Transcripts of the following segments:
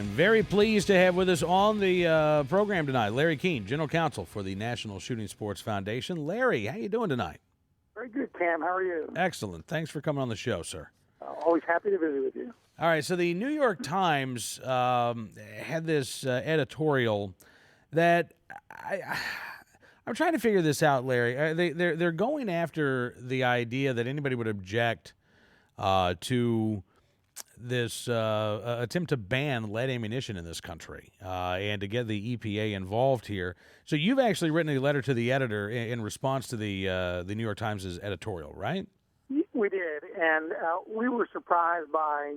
I'm very pleased to have with us on the program tonight Larry Keene, General Counsel for the National Shooting Sports Foundation. Larry, how you doing tonight? Very good, Cam. How are you? Excellent. Thanks for coming on the show, sir. Always happy to visit with you. All right, so the New York Times had this editorial that I'm trying to figure this out, Larry. They're going after the idea that anybody would object to this attempt to ban lead ammunition in this country and to get the EPA involved here. So you've actually written a letter to the editor in response to the New York Times' editorial, right? We did, and we were surprised by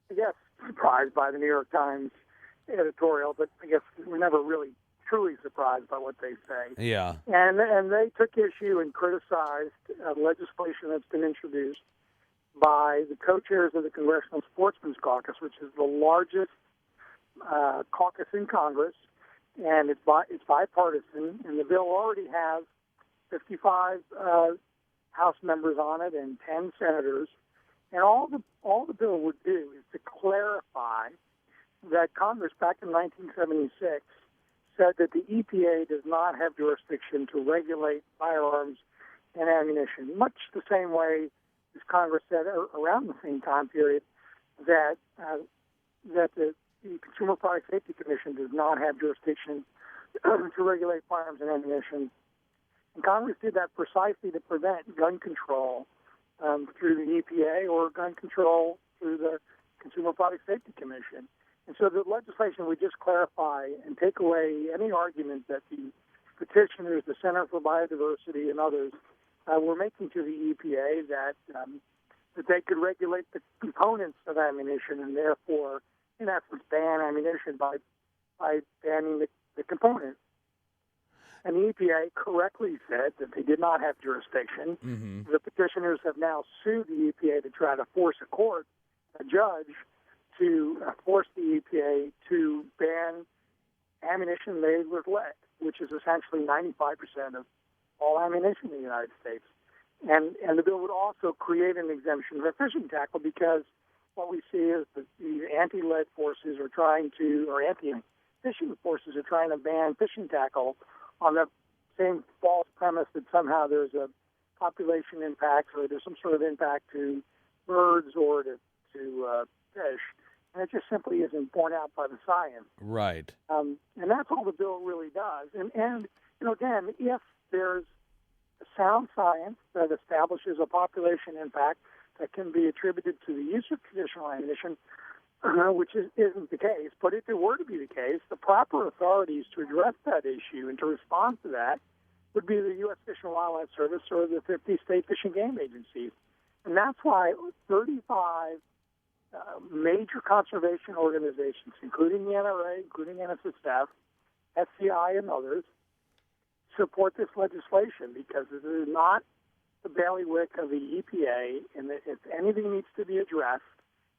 the New York Times editorial, but I guess we're never really truly surprised by what they say. Yeah. And they took issue and criticized legislation that's been introduced by the co-chairs of the Congressional Sportsmen's Caucus, which is the largest caucus in Congress, and it's bipartisan, and the bill already has 55 House members on it and 10 senators, and all the bill would do is to clarify that Congress back in 1976 said that the EPA does not have jurisdiction to regulate firearms and ammunition, much the same way as Congress said around the same time period that the Consumer Product Safety Commission does not have jurisdiction to regulate firearms and ammunition. And Congress did that precisely to prevent gun control through the EPA or gun control through the Consumer Product Safety Commission. And so the legislation would just clarify and take away any argument that the petitioners, the Center for Biodiversity, and others were making to the EPA that they could regulate the components of ammunition and therefore, in essence, ban ammunition by banning the components. And the EPA correctly said that they did not have jurisdiction. Mm-hmm. The petitioners have now sued the EPA to try to force a judge, to force the EPA to ban ammunition made with lead, which is essentially 95% of all ammunition in the United States. And the bill would also create an exemption for fishing tackle because what we see is that the anti-lead forces are trying to, or anti-fishing forces are trying to ban fishing tackle on the same false premise that somehow there's a population impact or there's some sort of impact to birds or to fish. And it just simply isn't borne out by the science. Right. And that's all the bill really does. And again, if there's sound science that establishes a population impact that can be attributed to the use of traditional ammunition, which isn't the case, but if it were to be the case, the proper authorities to address that issue and to respond to that would be the U.S. Fish and Wildlife Service or the 50 state fish and game agencies. And that's why 35 major conservation organizations, including the NRA, including NSSF, SCI, and others, support this legislation because it is not the bailiwick of the EPA, and that if anything needs to be addressed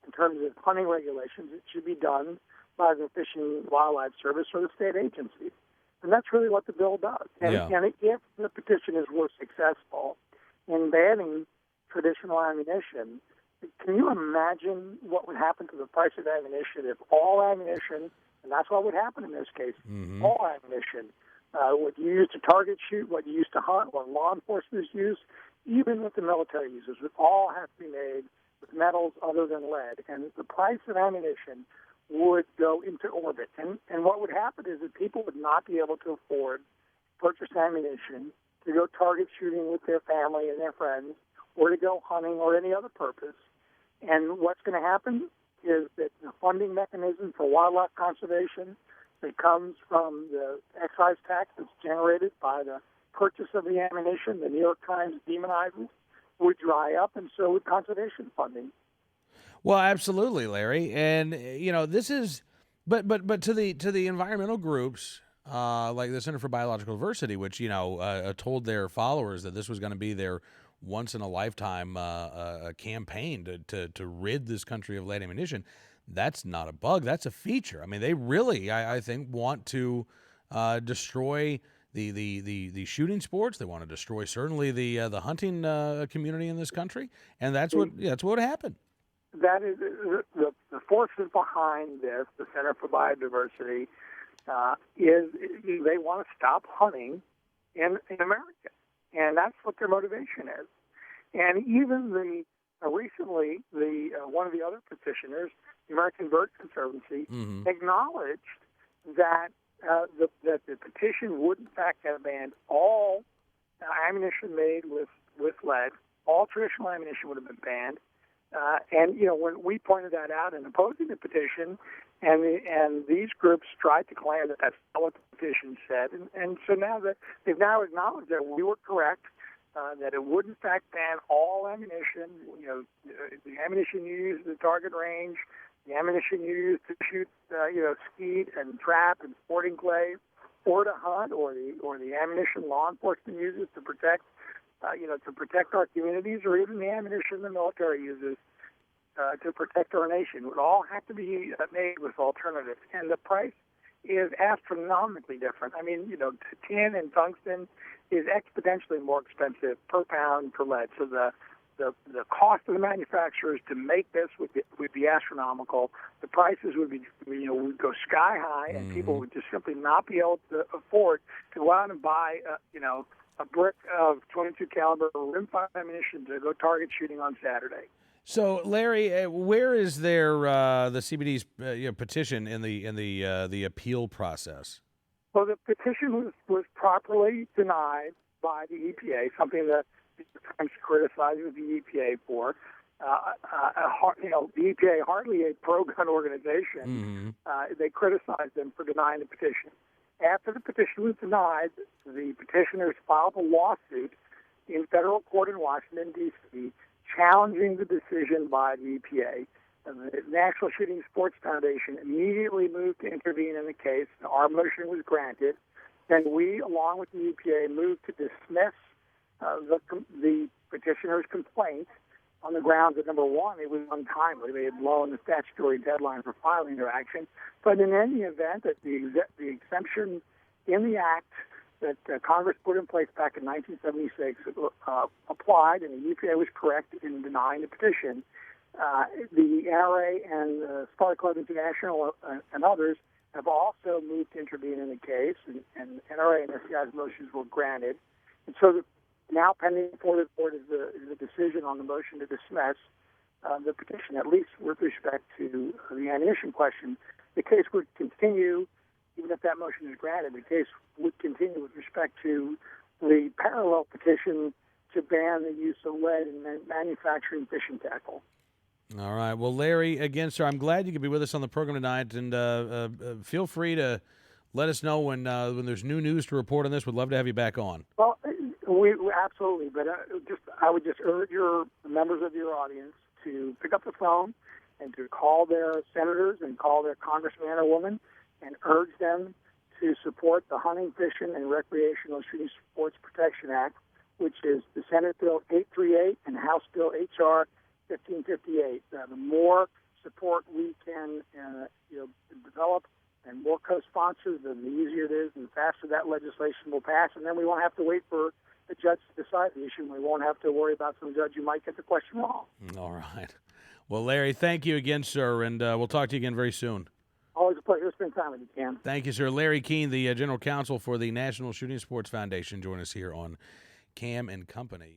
in terms of hunting regulations, it should be done by the Fish and Wildlife Service or the state agencies. And that's really what the bill does. And, and if the petitioners were successful in banning traditional ammunition, can you imagine what would happen to the price of ammunition if all ammunition, and that's what would happen in this case, all ammunition, what you use to target shoot, what you use to hunt, what law enforcement use, even what the military uses, would all have to be made with metals other than lead. And the price of ammunition would go into orbit. And what would happen is that people would not be able to afford to purchase ammunition to go target shooting with their family and their friends or to go hunting or any other purpose. And what's going to happen is that the funding mechanism for wildlife conservation that comes from the excise tax that's generated by the purchase of the ammunition, the New York Times demonizes, would dry up, and so would conservation funding. Well, absolutely, Larry. And this is, but to the environmental groups like the Center for Biological Diversity, which told their followers that this was going to be their once in a lifetime campaign to rid this country of lead ammunition. That's not a bug. That's a feature. I mean, they really, I think, want to destroy the shooting sports. They want to destroy certainly the hunting community in this country, and that's what happened. That is the forces behind this, the Center for Biodiversity, is they want to stop hunting in America, and that's what their motivation is. And even recently, one of the other petitioners, the American Bird Conservancy, acknowledged that that the petition would in fact have banned all ammunition made with lead. All traditional ammunition would have been banned. And when we pointed that out in opposing the petition, and these groups tried to claim that that's not what the petition said, and so now that they've now acknowledged that we were correct, that it would in fact ban all ammunition. The ammunition you use at the target range, the ammunition you use to shoot, skeet and trap and sporting clay, or to hunt, or the ammunition law enforcement uses to protect our communities, or even the ammunition the military uses to protect our nation, would all have to be made with alternatives. And the price is astronomically different. I mean, tin and tungsten is exponentially more expensive per pound for lead. So the cost of the manufacturers to make this would be astronomical. The prices would would go sky high, and people would just simply not be able to afford to go out and buy a brick of 22 caliber rimfire ammunition to go target shooting on Saturday. So, Larry, where is there the CBD's petition in the appeal process? Well, the petition was properly denied by the EPA, something that Times criticizes the EPA for. The EPA, hardly a pro-gun organization, they criticized them for denying the petition. After the petition was denied, the petitioners filed a lawsuit in federal court in Washington, D.C., challenging the decision by the EPA. The National Shooting Sports Foundation immediately moved to intervene in the case. Our motion was granted. Then we, along with the EPA, moved to dismiss the petitioner's complaint on the grounds that, number one, it was untimely. They had blown the statutory deadline for filing their action. But in any event, that the exemption in the Act that Congress put in place back in 1976 applied, and the EPA was correct in denying the petition. The NRA and Sport Club International and others have also moved to intervene in the case, and NRA and SCI's motions were granted. And so now pending before the court is the decision on the motion to dismiss the petition, at least with respect to the ammunition question. The case would continue, even if that motion is granted, the case would continue with respect to the parallel petition to ban the use of lead in manufacturing fishing tackle. All right. Well, Larry, again, sir, I'm glad you could be with us on the program tonight, and feel free to let us know when there's new news to report on this. We'd love to have you back on. Well, we absolutely, but I would just urge the members of your audience to pick up the phone and to call their senators and call their congressman or woman and urge them to support the Hunting, Fishing, and Recreational Shooting Sports Protection Act, which is the Senate Bill 838 and House Bill H.R. 1558. The more support we can develop and more co-sponsors, then the easier it is and the faster that legislation will pass. And then we won't have to wait for the judge to decide the issue. We won't have to worry about some judge who might get the question wrong. All right. Well, Larry, thank you again, sir, and we'll talk to you again very soon. Always a pleasure to spend time with you, Cam. Thank you, sir. Larry Keene, the General Counsel for the National Shooting Sports Foundation, join us here on Cam and Company.